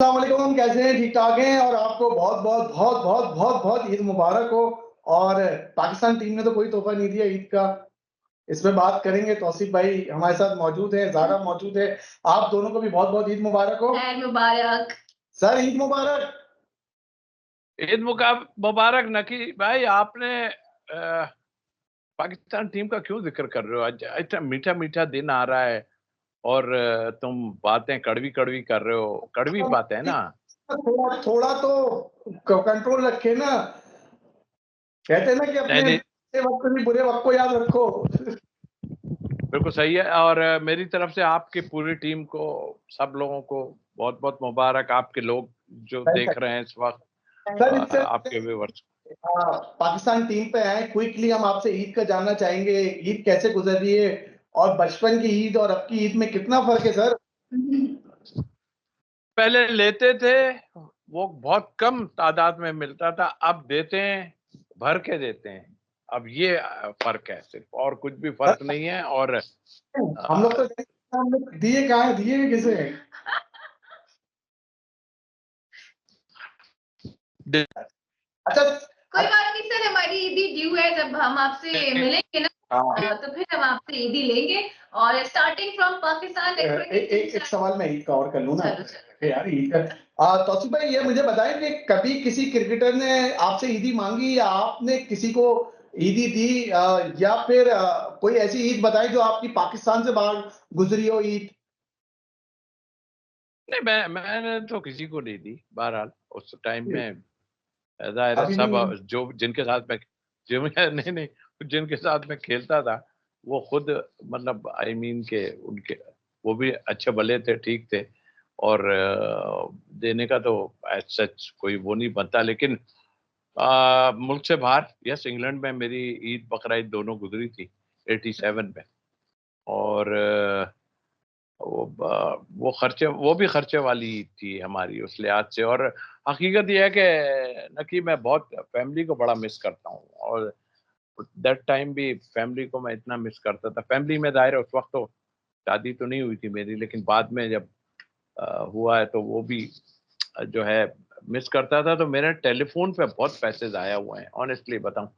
अस्सलामुअलैकुम, कैसे हैं? ठीक ठाक हैं? और आपको बहुत बहुत बहुत बहुत बहुत बहुत ईद मुबारक हो। और पाकिस्तान टीम ने तो कोई तोहफा नहीं दिया ईद का। इसमें बात करेंगे। तौसीफ भाई हमारे साथ मौजूद है, ज़ारा मौजूद है। आप दोनों को भी बहुत बहुत ईद मुबारक हो। खैर मुबारक। सर ईद मुबारक। ईद मुबारक। नकी भाई, आपने पाकिस्तान टीम का क्यों जिक्र कर रहे हो? आज इतना मीठा मीठा दिन आ रहा है और तुम बातें कड़वी कड़वी कर रहे हो। कड़वी बातें है ना। थोड़ा थोड़ा तो कंट्रोल रखे ना। कहते हैं ना कि अपने नहीं, अच्छे वक्त भी बुरे वक्त को याद रखो। बिल्कुल सही है। और मेरी तरफ से आपकी पूरी टीम को, सब लोगों को बहुत बहुत मुबारक। आपके लोग जो देख रहे हैं इस वक्त, सर इससे आपके व्यूअर्स। पाकिस्तान टीम पे आए, क्विकली हम आपसे ईद का जानना चाहेंगे। ईद कैसे गुजर रही है और बचपन की ईद और अब की ईद में कितना फर्क है सर? पहले लेते थे, वो बहुत कम तादाद में मिलता था। अब देते हैं, भर के देते हैं। अब ये फर्क है सिर्फ, और कुछ भी फर्क नहीं है। और हम लोग तो हम लोग दिए कहाँ हैं? दिए किसे हैं? अच्छा कोई बात नहीं सर, हमारी ईदी ड्यू है। जब हम आपसे मिलेंगे ना तो फिर हम आपसे ईदी लेंगे। और स्टार्टिंग फ्रॉम पाकिस्तान एक सवाल मैं ईद का और कर लूँ ना। चलो। यार ईद का तौसीफ भाई ये मुझे बताएं कि कभी किसी क्रिकेटर ने आपसे ईदी मांगी या आपने किसी को ईदी दी, या फिर कोई ऐसी ईद बताई जो आपकी पाकिस्तान से बाहर गुजरी हो ईद? नहीं, मैंने तो किसी को नहीं दी। बहरहाल उस टाइम में ज़ाहिर है अभी सब, भी जो जिनके साथ मैं जो मैं नहीं नहीं जिनके साथ मैं खेलता था, वो खुद, मतलब आई मीन के उनके, वो भी अच्छे भले थे, ठीक थे। और देने का तो एज सच कोई वो नहीं बनता। लेकिन मुल्क से बाहर, यस, इंग्लैंड में मेरी ईद बकरा ईद दोनों गुजरी थी 87 में। और वो खर्चे, वो भी खर्चे वाली ईद थी हमारी उस लिहाज से। और हकीकत यह है कि नकी मैं बहुत फैमिली को बड़ा मिस करता हूँ। और दैट टाइम भी फैमिली को मैं इतना मिस करता था। फैमिली में ज़ाहिर है उस वक्त तो शादी तो नहीं हुई थी मेरी, लेकिन बाद में जब हुआ है तो वो भी जो है मिस करता था। तो मेरे टेलीफोन पे बहुत पैसे ज़ाया हुए हैं, ऑनेस्टली बताऊं,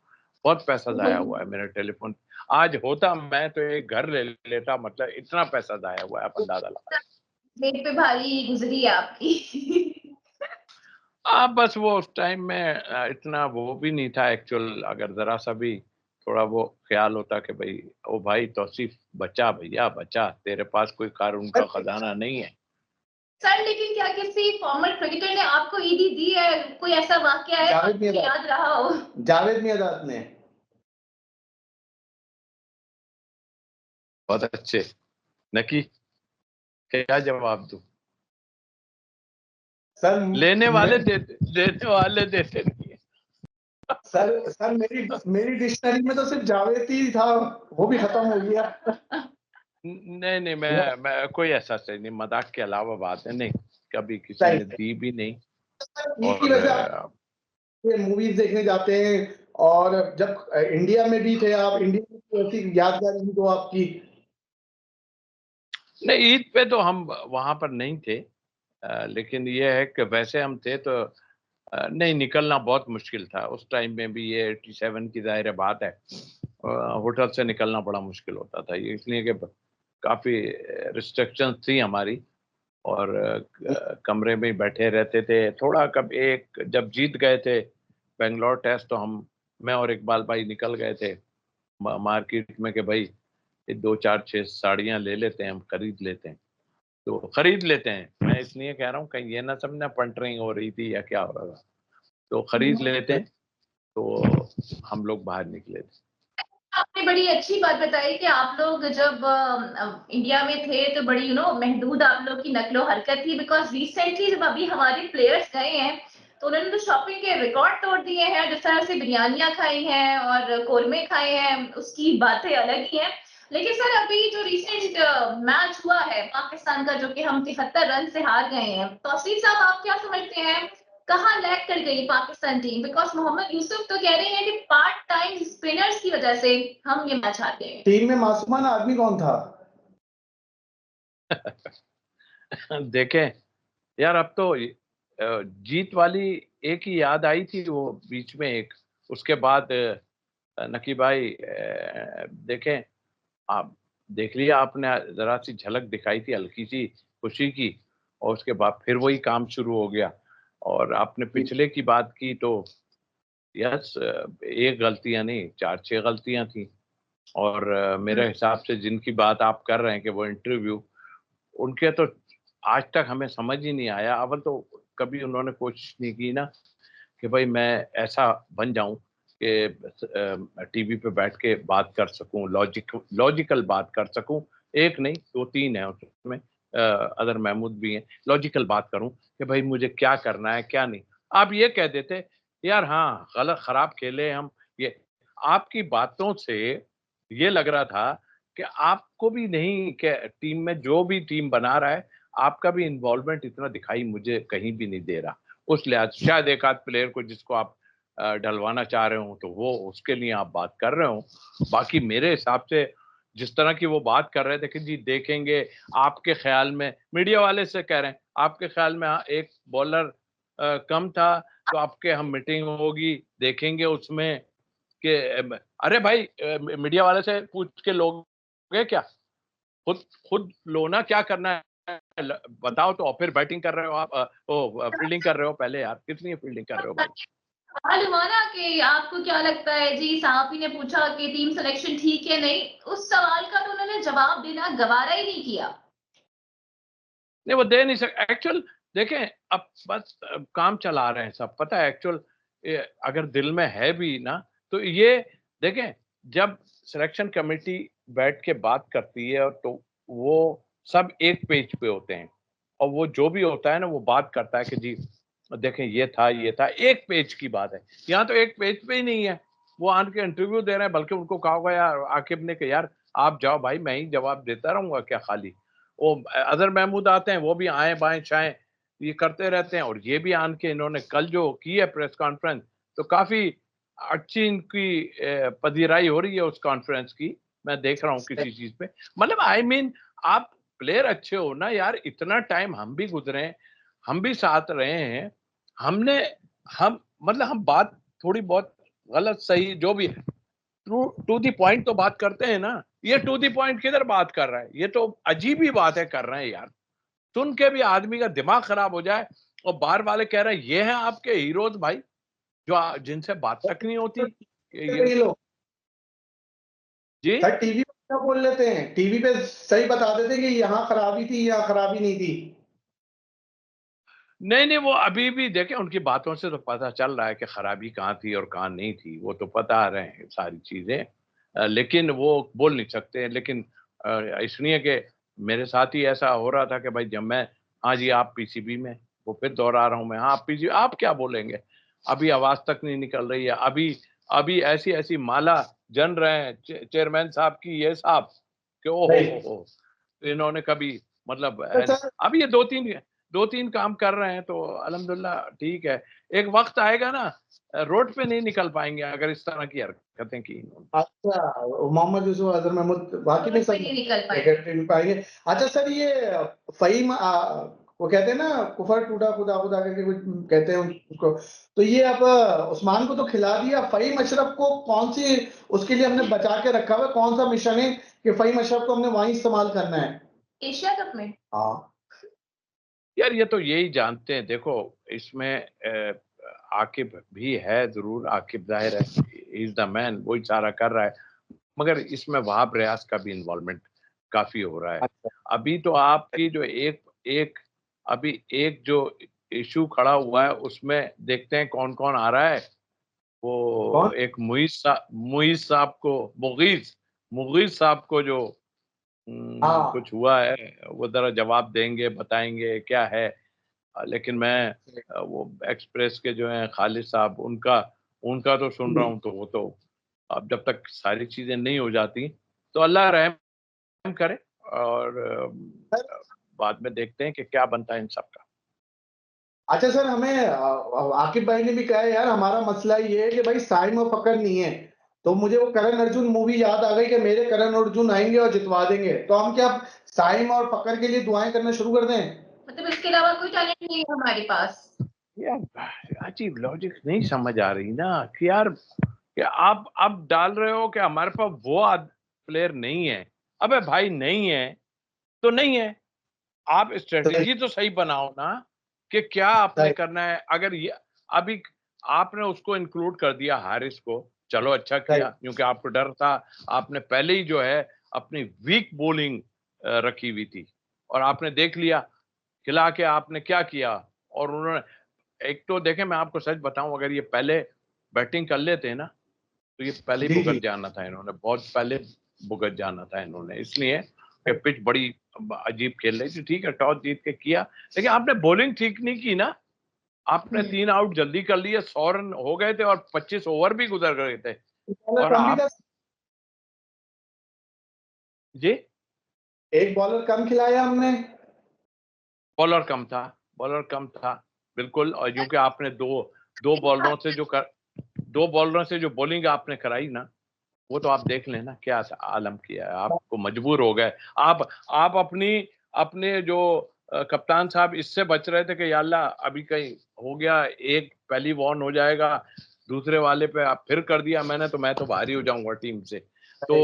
बहुत पैसा ज़ाया हुआ है मेरे टेलीफोन। आज होता मैं तो एक घर ले लेता, मतलब इतना पैसा ज़ाया हुआ है, आप अंदाजा लगा। पेट पे भारी गुजरी है आपकी। बस वो उस टाइम में इतना वो भी नहीं था एक्चुअल। अगर ज़रा सा भी थोड़ा वो ख़्याल होता कि भई, ओ भाई तौसीफ बचा, भैया बचा, तेरे पास कोई कारून का खजाना नहीं है। सर लेकिन क्या किसी फॉर्मर क्रिकेटर ने आपको ईदी दी है? कोई ऐसा वाकया है जो आपको याद रहा हो? जावेद मियादाद ने। बहुत अच्छे। नकी, क्या जवाब दूँ? सर लेने वाले देते, देने वाले देते नहीं है। सर मेरी मेरी डिक्शनरी में तो सिर्फ जावेद ही था, वो भी खत्म हो गया। नहीं नहीं, मैं कोई ऐसा सही नहीं, मजाक के अलावा बात है। नहीं, कभी किसी सही ने है। दी भी नहीं। ईद की और वजह आप मूवीज देखने जाते हैं, और जब इंडिया में भी थे आप, इंडिया में कोई ऐसी यादगार ईद हो आपकी? नहीं, ईद पे तो हम वहां पर नहीं थे। लेकिन ये है कि वैसे हम थे तो नहीं, निकलना बहुत मुश्किल था उस टाइम में भी। ये 87 की ज़ाहिर बात है। होटल से निकलना बड़ा मुश्किल होता था, ये इसलिए कि काफ़ी रिस्ट्रिक्शंस थी हमारी। और कमरे में ही बैठे रहते थे। थोड़ा कब एक जब जीत गए थे बेंगलोर टेस्ट, तो हम, मैं और इकबाल भाई निकल गए थे मार्केट में कि भाई ये 2 4 6 साड़ियाँ ले लेते हैं, हम खरीद लेते हैं। तो खरीद लेते हैं, मैं इसलिए कह रहा हूँ कहीं ये ना समझना पंटरिंग हो रही थी या क्या हो रहा था। तो खरीद लेते हैं। तो हम लोग बाहर निकले थे। आपने बड़ी अच्छी बात बताई कि आप लोग जब इंडिया में थे तो बड़ी महदूद आप लोग की नकलो हरकत थी। बिकॉज रिसेंटली जब अभी हमारे प्लेयर्स गए हैं तो उन्होंने तो शॉपिंग के रिकॉर्ड तोड़ दिए हैं। जिस तरह से बिरयानियां खाई हैं और कोरमे खाए हैं, उसकी बातें अलग ही हैं। लेकिन सर अभी जो रिसेंट मैच हुआ है पाकिस्तान का, जो कि हम 73 रन से हार गए हैं, तौसीफ साहब आप क्या समझते हैं कहाँ लैग कर गई पाकिस्तान टीम? बिकॉज मोहम्मद यूसुफ तो कह रहे हैं कि पार्ट टाइम स्पिनर्स की वजह से हम ये मैच हार गए। टीम में मासूमाना आदमी कौन था? देखें, यार अब तो जीत वाली एक ही याद आई थी वो बीच में एक, उसके बाद नकी भाई देखें आप, देख लिया आपने, जरा सी झलक दिखाई थी हल्की सी खुशी की, और उसके बाद फिर वही काम शुरू हो गया। और आपने पिछले की बात की तो यस, एक गलतियां नहीं 4-6 गलतियां थी। और मेरे हिसाब से जिनकी बात आप कर रहे हैं कि वो इंटरव्यू, उनके तो आज तक हमें समझ ही नहीं आया। अव्वल तो कभी उन्होंने कोशिश नहीं की ना कि भाई मैं ऐसा बन जाऊं कि टीवी पे बैठ के बात कर सकूं, लॉजिकल बात कर सकूं। एक नहीं 2-3 है उसमें, अदर महमूद भी हैं, लॉजिकल बात करूं कि भाई मुझे क्या करना है क्या नहीं। आप ये कह देते यार हाँ गलत खराब खेले हम, ये आपकी बातों से ये लग रहा था कि आपको भी नहीं, कि टीम में जो भी टीम बना रहा है आपका भी इन्वॉल्वमेंट इतना दिखाई मुझे कहीं भी नहीं दे रहा। उस लिहाज शायद एक आध प्लेयर को जिसको आप डलवाना चाह रहे हो तो वो उसके लिए आप बात कर रहे हो। बाकी मेरे हिसाब से जिस तरह की वो बात कर रहे थे कि जी देखेंगे, आपके ख्याल में, मीडिया वाले से कह रहे हैं, आपके ख्याल में एक बॉलर कम था तो आपके हम मीटिंग होगी देखेंगे उसमें कि अरे भाई मीडिया वाले से पूछ के लोगे क्या? खुद खुद लो ना, क्या करना है बताओ तो। और फिर बैटिंग कर रहे हो आप, फील्डिंग कर रहे हो पहले यार, कितनी फील्डिंग कर रहे हो भाई? सवाल हुआ ना कि आपको क्या लगता है जी, साहब ने पूछा कि टीम सिलेक्शन ठीक है नहीं, उस सवाल का तो उन्होंने जवाब देना गवारा ही नहीं किया। नहीं वो दे नहीं सकते एक्चुअल। देखें अब बस काम चला रहे हैं सब, पता है एक्चुअल अगर दिल में है भी ना तो ये देखें, जब सिलेक्शन कमेटी बैठ के बात करती है और तो वो सब एक पेज पे होते हैं, और वो जो भी होता है ना वो बात करता है कि जी देखें ये था, एक पेज की बात है। यहाँ तो एक पेज पे ही नहीं है, वो आन के इंटरव्यू दे रहे हैं, बल्कि उनको कहा होगा यार आकिब ने कि यार आप जाओ भाई, मैं ही जवाब देता रहूंगा क्या खाली। वो अजहर महमूद आते हैं, वो भी आए बाएं शाएं ये करते रहते हैं। और ये भी आन के इन्होंने कल जो की है प्रेस कॉन्फ्रेंस, तो काफी अच्छी इनकी पधिराई हो रही है उस कॉन्फ्रेंस की, मैं देख रहा हूँ किसी चीज पे। मतलब आई मीन आप प्लेयर अच्छे हो ना यार, इतना टाइम हम भी गुजरे हैं, हम भी साथ रहे हैं, हमने हम मतलब हम बात थोड़ी बहुत गलत सही जो भी टू दी पॉइंट तो बात करते हैं ना। ये टू दी पॉइंट किधर बात कर रहा है, ये तो अजीब ही बात है कर रहे हैं यार। सुन के भी आदमी का दिमाग खराब हो जाए। और बाहर वाले कह रहे हैं ये हैं आपके हीरोज भाई, जो जिनसे बात तक नहीं होती। ये ये लोग जी सर टीवी पे क्या बोल लेते हैं, टीवी पे सही बता देते कि यहाँ खराबी थी यहाँ खराबी नहीं थी। नहीं नहीं, वो अभी भी देखे उनकी बातों से तो पता चल रहा है कि खराबी कहाँ थी और कहाँ नहीं थी, वो तो पता आ रहे हैं सारी चीजें। लेकिन वो बोल नहीं सकते। लेकिन इसलिए कि मेरे साथ ही ऐसा हो रहा था कि भाई जब मैं, हाँ जी आप पीसीबी में, वो फिर दोहरा रहा हूँ मैं, हाँ पीसीबी आप क्या बोलेंगे, अभी आवाज तक नहीं निकल रही है। अभी अभी ऐसी ऐसी माला जन रहे हैं चेयरमैन साहब की, ये साहब कि ओ नहीं हो, इन्होंने कभी मतलब तो है नहीं। सर अभी ये दो तीन काम कर रहे हैं तो अल्हम्दुलिल्लाह ठीक है। एक वक्त आएगा ना रोड पे नहीं निकल पाएंगे अगर इस तरह की हरकतें की इन्होंने। अच्छा, मोहम्मद यूसुफ अजहर महमूद वाकई में रोड पे सब नहीं निकल पाए। क्रिकेट नहीं पाएंगे। अच्छा सर ये फहीम वो कहते हैं ना कुफर टूटा खुदा खुदा करके कुछ कहते हैं उसको, तो ये अब उस्मान को तो खिला दिया, फहीम अशरफ को कौन सी उसके लिए हमने बचा के रखा हुआ है, कौन सा मिशन है कि फहीम अशरफ को हमने वहीं इस्तेमाल करना है? एशिया कप में हाँ यार ये तो यही जानते हैं। देखो इसमें आकिब भी है जरूर, आकिब जाहिर है इज द मैन, वही सारा कर रहा है। मगर इसमें वहाब रियाज का भी इन्वॉल्वमेंट काफी हो रहा है। अभी तो आपकी जो एक एक अभी एक जो इशू खड़ा हुआ है उसमें देखते हैं कौन कौन आ रहा है। कौन? वो एक मुईज साहब को, मुगीज मुगीज साहब को जो हाँ कुछ हुआ है, वो जरा जवाब देंगे बताएंगे क्या है। लेकिन मैं वो एक्सप्रेस के जो हैं खालिद साहब, उनका उनका तो सुन रहा हूँ तो वो तो अब जब तक सारी चीजें नहीं हो जाती तो अल्लाह रहम करे। और बाद में देखते हैं कि क्या बनता है इन सब का। अच्छा सर हमें आकिब भाई ने भी कहा है यार हमारा मसला ये है कि भाई साइम और फकर नहीं है, तो मुझे वो करण अर्जुन मूवी याद आ गई कि मेरे करण अर्जुन आएंगे और जितवा देंगे, तो हम क्या साइम और फकर के लिए दुआएं करना शुरू कर दें? मतलब इसके अलावा कोई टैलेंट नहीं है हमारे पास। यार अजीब लॉजिक नहीं समझ आ रही ना कि यार कि आप डाल रहे हो कि हमारे पास वो प्लेयर नहीं है। अबे भाई नहीं है तो नहीं है, आप स्ट्रेटेजी तो सही बनाओ ना कि क्या आपने करना है। अगर ये अभी आपने उसको इंक्लूड कर दिया हारिस को, चलो अच्छा किया, क्योंकि आपको डर था। आपने पहले ही जो है अपनी वीक बॉलिंग रखी हुई थी और आपने देख लिया खिला के आपने क्या किया। और उन्होंने एक तो देखें, मैं आपको सच बताऊं, अगर ये पहले बैटिंग कर लेते ना तो ये पहले ही भुगत जाना था इन्होंने, बहुत पहले भुगत जाना था इन्होंने, इसलिए कि पिच बड़ी अजीब खेल रही थी। ठीक है, टॉस जीत के किया, लेकिन आपने बॉलिंग ठीक नहीं की ना। आपने 3 आउट जल्दी कर लिए, 100 रन हो गए थे और 25 ओवर भी गुजर गए थे। और आप जी, एक बॉलर कम खिलाया हमने, बॉलर कम था, बॉलर कम था बिल्कुल। और क्योंकि आपने दो बॉलरों से जो बॉलिंग आपने कराई ना, वो तो आप देख लेना क्या आलम किया है। आपको मजबूर हो गए आप अपने जो कप्तान साहब इससे बच रहे थे कि या अल्लाह अभी कहीं हो गया, एक पहली वॉर्न हो जाएगा, दूसरे वाले पे आप फिर कर दिया मैंने तो मैं तो बाहर ही हो जाऊंगा टीम से। तो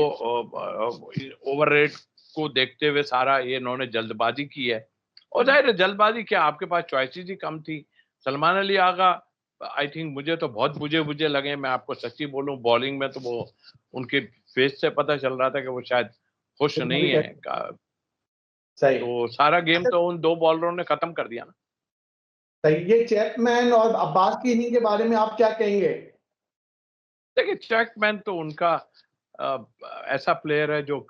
ओवर रेट को देखते हुए सारा ये इन्होंने जल्दबाजी की है। और जाहिर है जल्दबाजी क्या, आपके पास चॉइसेस ही कम थी। सलमान अली आगा आई थिंक मुझे तो बहुत बुझे लगे, मैं आपको सच्ची बोलूं। बॉलिंग में तो वो उनके फेस से पता चल रहा था कि वो शायद खुश नहीं है। सही। तो सारा गेम तो उन 2 बॉलरों ने खत्म कर दिया ना। सही। ये चैपमैन और अब्बास की इनिंग के बारे में आप क्या कहेंगे? देखिए चैपमैन तो उनका ऐसा प्लेयर है जो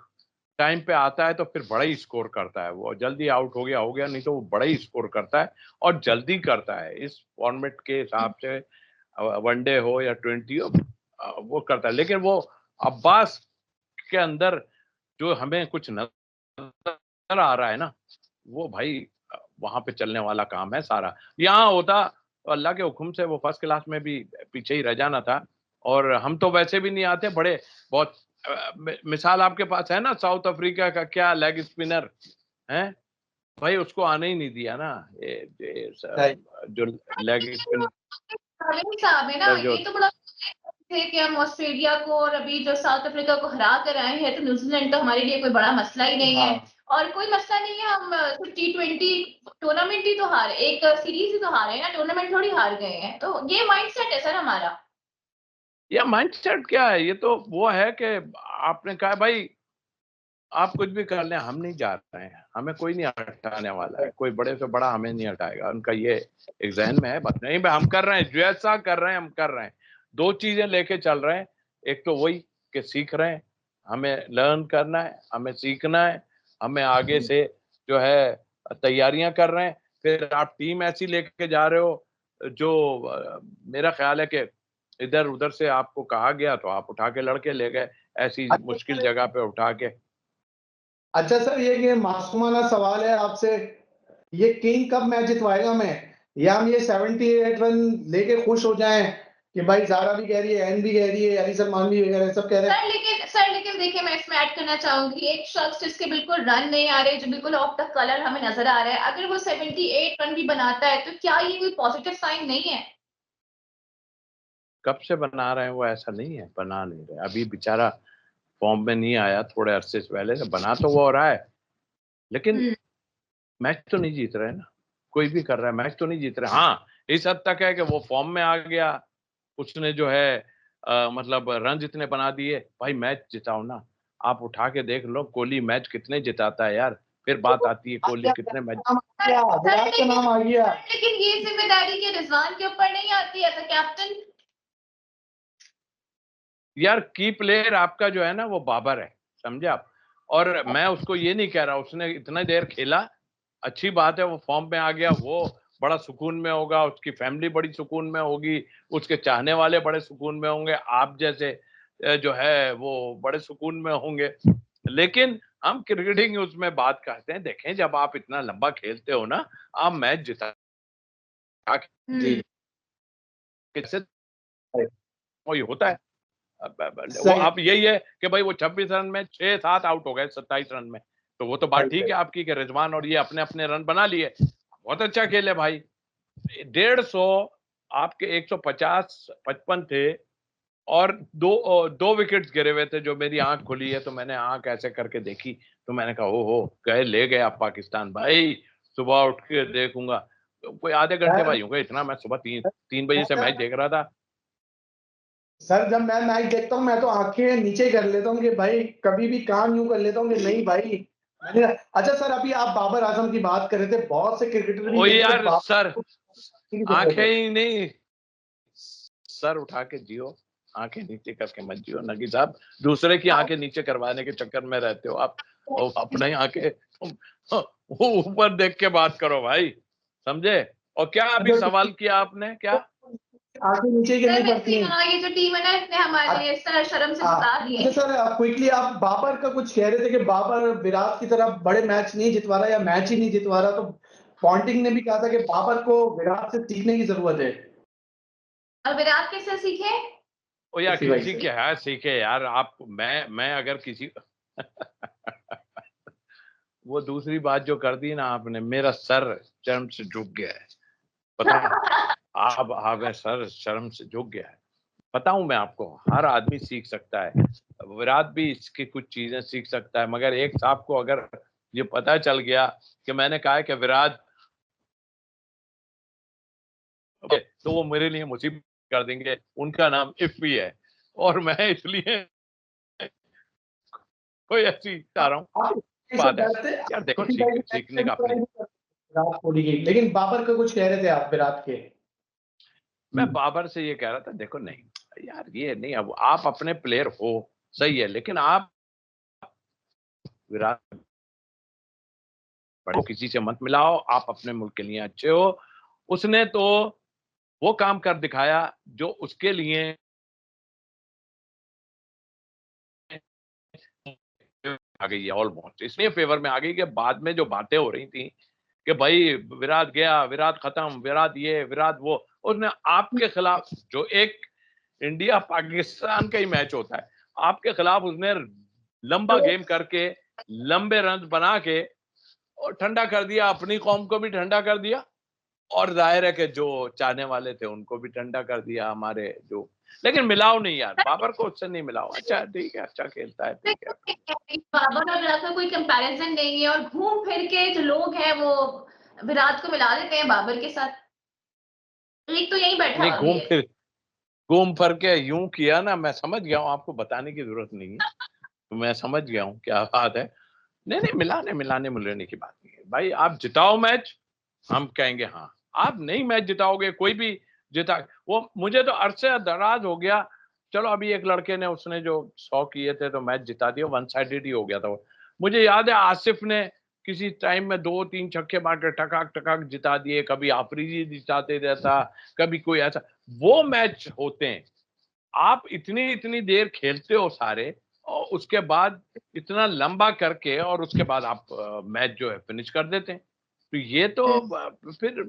टाइम पे आता है तो फिर बड़ा ही स्कोर करता है। वो जल्दी आउट हो गया, नहीं तो वो बड़ा ही स्कोर करता है और जल्दी करता है। इस फॉर्मेट के हिसाब से वनडे हो या 20 हो, वो करता है। लेकिन वो अब्बास के अंदर जो हमें कुछ नजर आ रहा है ना, वो भाई वहां पे चलने वाला काम है सारा। यहाँ होता तो अल्लाह के हुक्म से वो फर्स्ट क्लास में भी पीछे ही रह जाना था। और हम तो वैसे भी नहीं आते बड़े बहुत। मिसाल आपके पास है ना, साउथ अफ्रीका का क्या लेग स्पिनर है भाई, उसको आने ही नहीं दिया ना। ये जो लेग स्पिनर साहब है ना, जो ये तो बड़ा थे कि हम ऑस्ट्रेलिया को और अभी जो साउथ अफ्रीका को हरा कर आए हैं, तो न्यूजीलैंड तो हमारे लिए कोई बड़ा मसला ही नहीं है। और कोई मसला नहीं है, हम सिर्फ T20 टूर्नामेंट ही तो हारे, एक सीरीज ही तो हारे हैं ना, टूर्नामेंट थोड़ी हार गए हैं। तो ये माइंडसेट है सर हमारा। या माइंडसेट क्या है, ये तो वो है कि आपने कहा भाई आप कुछ भी कर लें, हम नहीं जा रहे हैं, हमें कोई नहीं हटाने वाला है, कोई बड़े से बड़ा हमें नहीं हटाएगा। उनका ये एक जहन में है, बस नहीं भाई हम कर रहे हैं, जैसा कर रहे हैं हम कर रहे हैं। 2 चीजें लेके चल रहे हैं, एक तो वही कि सीख रहे हैं, हमें लर्न करना है, हमें सीखना है, हमें आगे से जो है तैयारियां कर रहे हैं। फिर आप टीम ऐसी लेके जा रहे हो जो मेरा ख्याल है कि इधर उधर से आपको कहा गया तो आप उठा के लड़के ले गए, ऐसी मुश्किल जगह पे उठा के। अच्छा सर, ये मासूमाना सवाल है आपसे, ये किंग कब मैच जितवाएगा हमें? या हम ये 78 रन लेके खुश हो जाएं कि भाई ज़ारा भी कह रही है, एन भी कह रही है, अली सलमान भी वगैरह सब कह रहे हैं। सर लेकिन देखिए, मैं इसमें ऐड करना चाहूंगी, एक शख्स जिसके बिल्कुल रन नहीं आ रहे, जो बिल्कुल ऑफ द कलर हमें नजर आ रहा है, अगर वो 78 रन भी बनाता है तो क्या ये कोई पॉजिटिव साइन नहीं है? कब से बना रहे हैं वो, ऐसा नहीं है बना नहीं रहे। अभी बेचारा फॉर्म में नहीं आया, थोड़े अरसे से पहले से बना तो वो हो रहा है, लेकिन मैच तो नहीं जीत रहे ना। कोई भी कर रहा है, मैच तो नहीं जीत रहे। हाँ, इस हद तक है कि वो फॉर्म में आ गया, उसने जो है मतलब रन जितने बना दिए, भाई मैच जिताओ ना। आप उठा के देख लो कोहली मैच कितने जिताता है यार, फिर बात आती है कोहली कितने मैच। विराट का नाम आ गया। लेकिन ये जिम्मेदारी के रिजवान के ऊपर नहीं आती है, तो कैप्टन। यार की प्लेयर आपका जो है ना वो बाबर है, समझे आप। और मैं उसको ये नहीं कह रहा, उसने इतना देर खेला, अच्छी बात है, वो फॉर्म में आ गया, वो बड़ा सुकून में होगा, उसकी फैमिली बड़ी सुकून में होगी, उसके चाहने वाले बड़े सुकून में होंगे, आप जैसे जो है वो बड़े सुकून में होंगे। लेकिन हम क्रिकेटिंग उसमें बात करते हैं, देखें जब आप इतना लंबा खेलते हो ना, आप मैच जिता जी कैसे वही होता है। वो सही। अब यही है कि भाई वो 26 रन में 6-7 आउट हो गए 27 रन में, तो वो तो बात ठीक है आपकी कि रिजवान और ये अपने अपने रन बना लिए। बहुत अच्छा खेले भाई। 150 आपके 150-55 थे और दो विकेट्स गिरे हुए थे। जो मेरी आंख खुली है तो मैंने आंख ऐसे करके देखी तो मैंने कहा हो गए, ले गए आप पाकिस्तान भाई। सुबह उठ के देखूंगा तो कोई आधे घंटे सर बाद होगा इतना। मैं सुबह 3 बजे से मैच देख रहा था। सर जब मैं मैच देखता हूँ मैं तो आंखें नीचे कर लेता हूँ कि भाई, कभी भी कान यूं कर लेता हूँ कि नहीं भाई। अच्छा सर, अभी आप बाबर आजम की बात कर रहे थे, बहुत से क्रिकेटर भी ओ कहते हैं यार सर, बाबर की जरूरत आंखें है। ही नहीं, सर उठा के जियो, आंखें नीचे करके मत जियो नगी साहब। दूसरे की आंखें नीचे करवाने के चक्कर में रहते हो आप, और अपने आंखें तुम वो ऊपर देख के बात करो भाई, समझे। और क्या अभी अच्छा, सवाल किया आपने, क्या? आंखें नीचे सर करनी वैसे पड़ती हैं। ये जो टीम है ना, इसने हमारे लिए सर शर्म से झुका दिए। अच्छा सर, क्विकली आप बाबर का कुछ कह रहे थे कि बाबर विराट की तरह बड़े मैच नहीं जितवा रहा या मैच ही नहीं जितवा रहा, तो पॉन्टिंग ने भी कहा था कि बाबर को विराट से सीखने की जरूरत है। और विराट कैसे सीखे? ओ यार इसी भाई किसी से। के है सीखे यार आप। मैं अगर किसी वो दूसरी बात जो कर दी ना आपने, मेरा सर शर्म से झुक गया है, पता है। आप सर शर्म से झुक गया है। बताऊं मैं आपको, हर आदमी सीख सकता है, विराट भी इसकी कुछ चीजें सीख सकता है। मगर एक साहब को अगर ये पता चल गया कि मैंने कहा है कि विराट, तो वो मेरे लिए मुसीबत कर देंगे। उनका नाम इफ्फी है और मैं इसलिए कोई ऐसी चाह रहा हूँ आप इससे बात है। डरते यार देखो इसी भाई सीखने का अपनी। विराट कोहली की, लेकिन बाबर का कुछ कह रहे थे आप विराट के। मैं बाबर से ये कह रहा था, देखो नहीं यार, ये नहीं, अब आप अपने प्लेयर हो सही है, लेकिन आप विराट किसी से मत मिलाओ। आप अपने मुल्क के लिए अच्छे हो। उसने तो वो काम कर दिखाया जो उसके लिए आ गई है, ऑलमोस्ट इसलिए फेवर में आ गई कि बाद में जो बातें हो रही थी कि भाई विराट गया, विराट खत्म, विराट ये, विराट वो, उसने आपके खिलाफ, जो एक इंडिया पाकिस्तान का ही मैच होता है, आपके खिलाफ उसने लंबा गेम करके, लंबे रन बना के और ठंडा कर दिया। अपनी कौम को भी ठंडा कर दिया और जाहिर है कि जो चाहने वाले थे उनको भी ठंडा कर दिया हमारे जो। लेकिन मिलाओ नहीं यार, बाबर को उससे नहीं मिलाओ। अच्छा ठीक है, अच्छा खेलता है, ठीक है। बाबर और विराट का कोई कंपैरिजन नहीं है, और घूम फिर के जो लोग हैं वो विराट को मिला देते हैं बाबर के साथ। एक तो यही बैठा नहीं, हुआ भी है। घूम फिर के यूं किया ना, मैं समझ गया हूँ, आपको बताने की जरूरत नहीं है, तो मैं समझ गया हूँ क्या बात है। नहीं नहीं, मिलाने मिलाने की बात नहीं है भाई। आप जिताओ मैच, हम कहेंगे हाँ। आप नहीं मैच जिताओगे, कोई भी जिता, वो मुझे तो अरसे दराज हो गया। चलो अभी एक लड़के ने, उसने जो 100 किए थे तो मैच जिता दिया, वन साइडेड ही हो गया था वो। मुझे याद है आसिफ ने किसी टाइम में 2-3 छक्के मार के टकाक टकाक जिता दिए, कभी आफरीदी जिताते रहता, कभी कोई ऐसा। वो मैच होते हैं। आप इतनी इतनी देर खेलते हो सारे, और उसके बाद इतना लंबा करके, और उसके बाद आप मैच जो है फिनिश कर देते हैं। तो ये तो फिर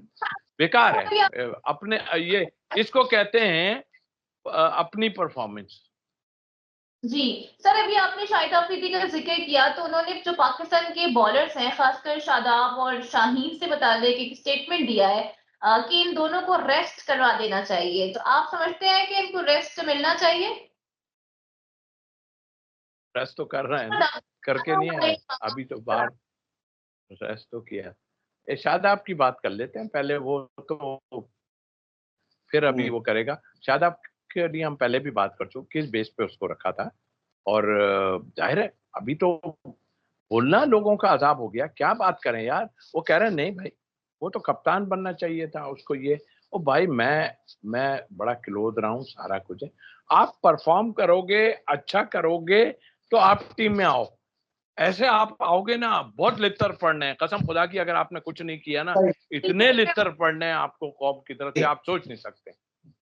बेकार है। अपने ये इसको कहते हैं अपनी परफॉर्मेंस। जी सर, अभी आपने शाहिद अफरीदी का जिक्र किया, तो उन्होंने जो पाकिस्तान के बॉलर्स हैं, खासकर शादाब और शाहीन से बता दें कि स्टेटमेंट दिया है कि इन दोनों को रेस्ट करवा देना चाहिए। तो आप समझते हैं कि इनको रेस्ट मिलना चाहिए? रेस्ट तो कर रहे हैं ना, करके नहीं आए अभी तो बाहर। रेस्ट तो किया है। शादाब की बात कर लेते हैं पहले, वो तो फिर अभी वो करेगा। शादाब के लिए हम पहले भी बात कर चुके, किस बेस पे उसको रखा था। और जाहिर है अभी तो बोलना लोगों का अजाब हो गया। क्या बात करें यार, वो कह रहे हैं नहीं भाई, वो तो कप्तान बनना चाहिए था उसको। ये ओ भाई, मैं बड़ा क्लोज रहा हूँ, सारा कुछ है। आप परफॉर्म करोगे, अच्छा करोगे तो आप टीम में आओ। ऐसे आप आओगे ना, बहुत लितर पड़ने हैं कसम खुदा की। अगर आपने कुछ नहीं किया ना, इतने लितर पड़ने हैं आपको कौम की तरफ से, आप सोच नहीं सकते।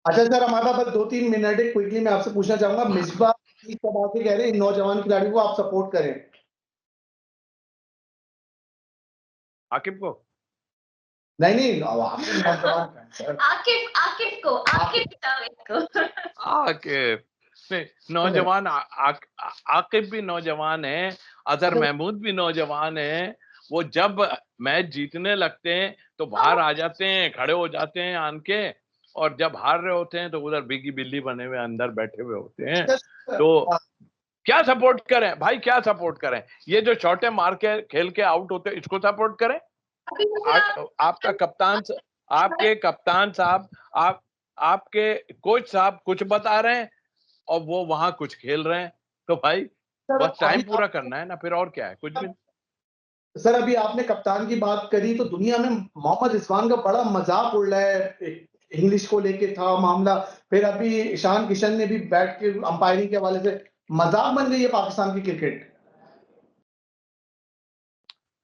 अच्छा सर, हमारे पास 2-3 मिनट है, क्विकली मैं आपसे पूछना चाहूंगा, मिसबा इस बात से कह रहे हैं इन नौजवान खिलाड़ियों को आप सपोर्ट करें। आकिब को नहीं नहीं, अब आपके नौजवान हैं, सर। आकिब जावेद को। आकिब नहीं, नौजवान आकिब भी नौजवान है, अजहर महमूद भी नौजवान है। वो जब मैच जीतने लगते हैं तो बाहर आ जाते हैं, खड़े हो जाते हैं आन के, और जब हार रहे होते हैं तो उधर बिगी बिल्ली बने हुए अंदर बैठे हुए होते हैं। तो क्या सपोर्ट करें भाई, क्या सपोर्ट करें? ये जो शॉटे मार के खेल के आउट होते हैं, इसको सपोर्ट करें? आपका कप्तान, आपके कप्तान साहब, आपके कोच साहब कुछ बता रहे हैं और वो वहां कुछ खेल रहे हैं, तो भाई बस टाइम पूरा करना है ना, फिर और क्या है, कुछ भी। सर अभी आपने कप्तान की बात करी तो दुनिया में मोहम्मद रिजवान का बड़ा मजाक उड़ रहा है, इंग्लिश को लेके था मामला, फिर अभी ईशान किशन ने भी बैठ के अंपायरिंग के हवाले से मजाक बन गई है पाकिस्तान की क्रिकेट।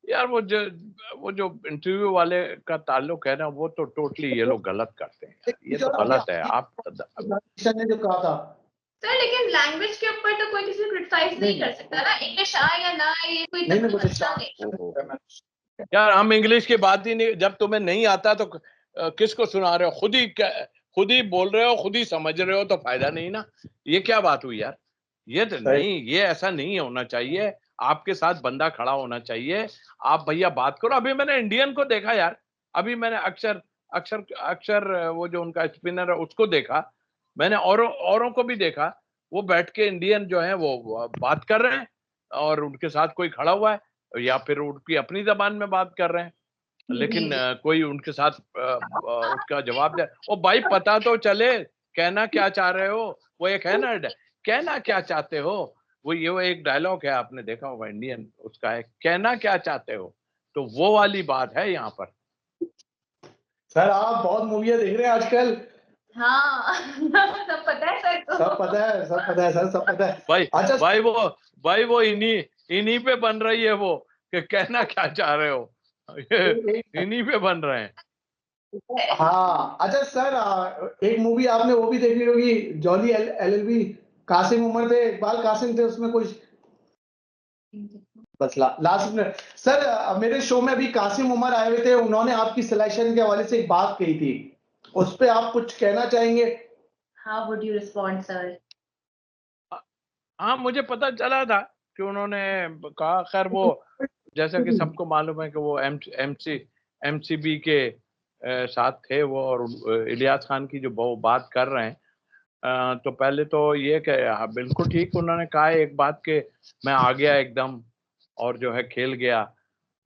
यार वो जो इंटरव्यू वाले का ताल्लुक है ना, वो तो टोटली ये लोग गलत करते हैं यार, ये तो गलत है। आप किशन ने जो कहा था सर, लेकिन लैंग्वेज के ऊपर तो कोई किसी को क्रिटिसाइज नहीं कर सकता ना, इंग्लिश आए या ना आए, ये कोई मसला नहीं। यार हम इंग्लिश की बात ही नहीं, जब तुम्हें नहीं आता तो किसको सुना रहे हो? खुद ही बोल रहे हो, खुद ही समझ रहे हो, तो फायदा नहीं ना। ये क्या बात हुई यार? ये तो नहीं, ये ऐसा नहीं होना चाहिए। आपके साथ बंदा खड़ा होना चाहिए, आप भैया बात करो। अभी मैंने इंडियन को देखा यार, अभी मैंने अक्षर अक्षर अक्षर वो जो उनका स्पिनर है उसको देखा, मैंने औरों को भी देखा, वो बैठ के इंडियन जो है वो बात कर रहे हैं और उनके साथ कोई खड़ा हुआ है, या फिर उनकी अपनी जबान में बात कर रहे हैं, लेकिन कोई उनके साथ उसका जवाब दे। ओ भाई पता तो चले कहना क्या चाह रहे हो। वो एक है ना, कहना क्या चाहते हो, वो एक डायलॉग है, आपने देखा होगा इंडियन, उसका है कहना क्या चाहते हो, तो वो वाली बात है यहाँ पर। सर आप बहुत मूवियां देख रहे हैं आजकल। हाँ सब पता है सर को। सब पता है, सब पता है सर, सब पता है। भाई अच्छा भाई वो इन्हीं पे बन रही है वो, कि कहना क्या चाह रहे हो, इन्हीं पे बन रहे हैं। हाँ अच्छा सर, एक मूवी आपने वो भी देखी होगी, जॉली एलएलबी, कासिम उमर थे, इकबाल कासिम थे उसमें कुछ, बस लास्ट में सर मेरे शो में अभी कासिम उमर आए हुए थे, उन्होंने आपकी सिलेक्शन के हवाले से एक बात कही थी, उस पे आप कुछ कहना चाहेंगे? How would you respond, sir? हाँ मुझे पता चला था कि उन्होंने कहा, खैर वो जैसा कि सबको मालूम है कि वो एमसीबी के साथ थे वो, और इलियास खान की जो वो बात कर रहे हैं, तो पहले तो ये कि बिल्कुल ठीक उन्होंने कहा एक बात के मैं आ गया एकदम और जो है खेल गया,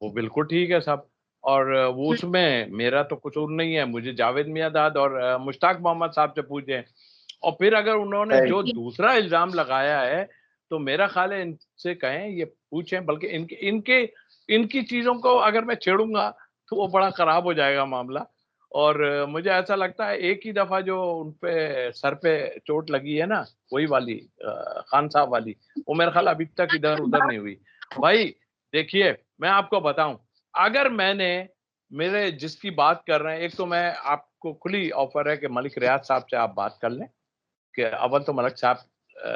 वो बिल्कुल ठीक है सब। और वो उसमें मेरा तो कसूर नहीं है, मुझे जावेद मियांदाद और मुश्ताक मोहम्मद साहब से पूछे। और फिर अगर उन्होंने जो दूसरा इल्जाम लगाया है तो मेरा ख्याल है इनसे कहें ये पूछें, बल्कि इनकी चीजों को अगर मैं छेड़ूंगा तो वो बड़ा खराब हो जाएगा मामला। और मुझे ऐसा लगता है एक ही दफा जो उनपे सर पे चोट लगी है ना, वही वाली खान साहब वाली, वो मेरा ख्याल अभी तक इधर उधर नहीं हुई। भाई देखिए मैं आपको बताऊं, अगर मेरे जिसकी बात कर रहे हैं, एक तो मैं आपको खुली ऑफर है कि मलिक रियाज साहब से आप बात कर लें, कि अव्वल तो मलिक साहब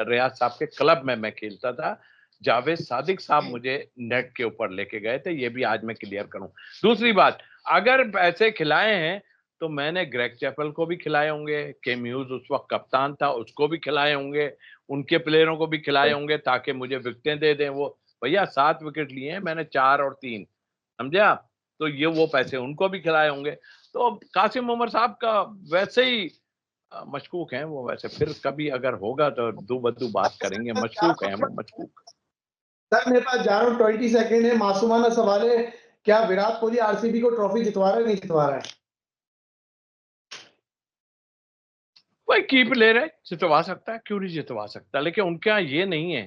रियाज साहब के क्लब में मैं खेलता था, जावेद सादिक साहब मुझे नेट के ऊपर लेके गए थे, ये भी आज मैं क्लियर करूं। दूसरी बात, अगर पैसे खिलाए हैं तो मैंने ग्रेग चैपल को भी खिलाए होंगे, केम ह्यूज उस वक्त कप्तान था, उसको भी खिलाए होंगे, उनके प्लेयरों को भी खिलाए होंगे ताकि मुझे विकेटें दे दें। वो भैया 7 विकेट लिए हैं मैंने, 4 और 3, समझे आप? तो ये वो पैसे उनको भी खिलाए होंगे। तो कासिम उमर साहब का वैसे ही मशकूक हैं वो, वैसे फिर कभी अगर होगा तो दो बदू बात करेंगे, मशकूक हैं वो, मशकूक। सर मेरे पास जा रहा हूँ 20 सेकंड है, मासूमाना सवाल है, क्या विराट कोहली आरसीबी को ट्रॉफी जितवा रहा है, नहीं जितवा रहा है? भाई की प्लेयर है, जितवा सकता है, क्यों नहीं जितवा सकता, लेकिन उनके यहाँ ये नहीं है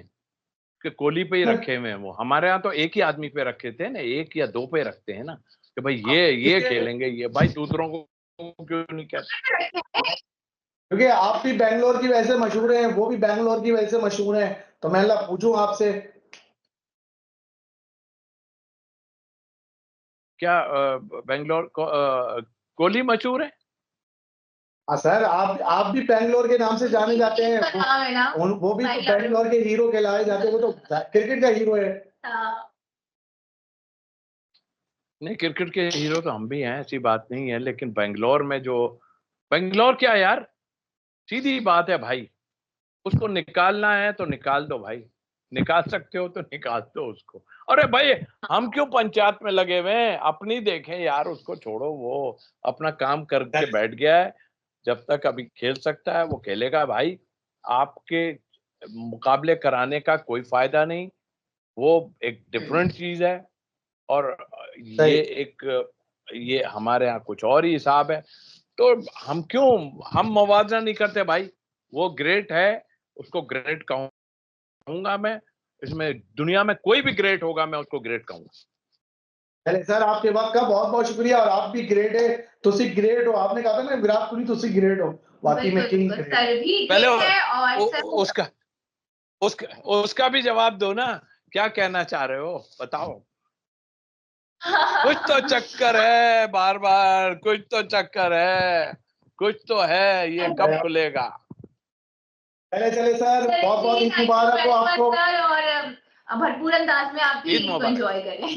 कि कोहली पे ही रखे हुए हैं वो। हमारे यहाँ तो एक ही आदमी पे रखे थे ना, 1 या 2 पे रखते हैं ना, कि भाई ये खेलेंगे, ये भाई दूसरों को क्यों नहीं कहते? क्योंकि आप भी बैंगलोर की वजह से मशहूर हैं, वो भी बैंगलोर की वजह से मशहूर हैं, तो मैं पूछूं आपसे। क्या बेंगलोर कोहली मशहूर है? सर आप भी बैंगलोर के नाम से जाने जाते हैं, वो भी तो बैंगलोर के हीरो कहलाए जाते हैं, वो तो क्रिकेट का हीरो है। नहीं, क्रिकेट के हीरो तो हम भी हैं, ऐसी बात नहीं है, लेकिन बेंगलोर में जो, बेंगलोर क्या यार, सीधी बात है भाई, उसको निकालना है तो निकाल दो भाई, निकाल सकते हो तो निकाल दो उसको। अरे भाई हम क्यों पंचायत में लगे हुए हैं, अपनी देखें यार, उसको छोड़ो, वो अपना काम करके बैठ गया है, जब तक अभी खेल सकता है वो खेलेगा भाई। आपके मुकाबले कराने का कोई फायदा नहीं, वो एक डिफरेंट चीज है। और ये हमारे यहाँ कुछ और ही हिसाब है, तो हम मुआवजा नहीं करते भाई। वो ग्रेट है, उसको ग्रेट कहूंगा मैं। इसमें दुनिया में कोई भी ग्रेट होगा मैं उसको ग्रेट कहूंगा। पहले सर आपके बात का बहुत बहुत शुक्रिया, और आप भी ग्रेट है, तुसी ग्रेट हो। आपने कहा था ना विराट कोहली तुसी ग्रेट हो, वाकई में किंग ग्रेट। सर भी पहले ग्रेट है और सर उसका भी जवाब दो ना, क्या कहना चाह रहे हो बताओ। कुछ तो चक्कर है, बार बार कुछ तो चक्कर है, कुछ तो है, ये कब खुलेगा। चले चले सर, बहुत बहुत ईद मुबारक हो आपको सर, और भरपूर अंदाज में आप भी ईद ईद को मुबारक। एंजॉय करें।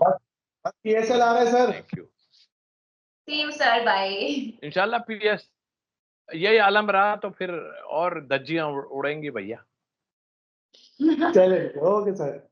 बस PSL आ रहा है sir. Thank you. See you sir, bye. इंशाल्लाह PS यही आलम रहा तो फिर और धज्जियां उड़ेंगी भैया। चले ओके सर।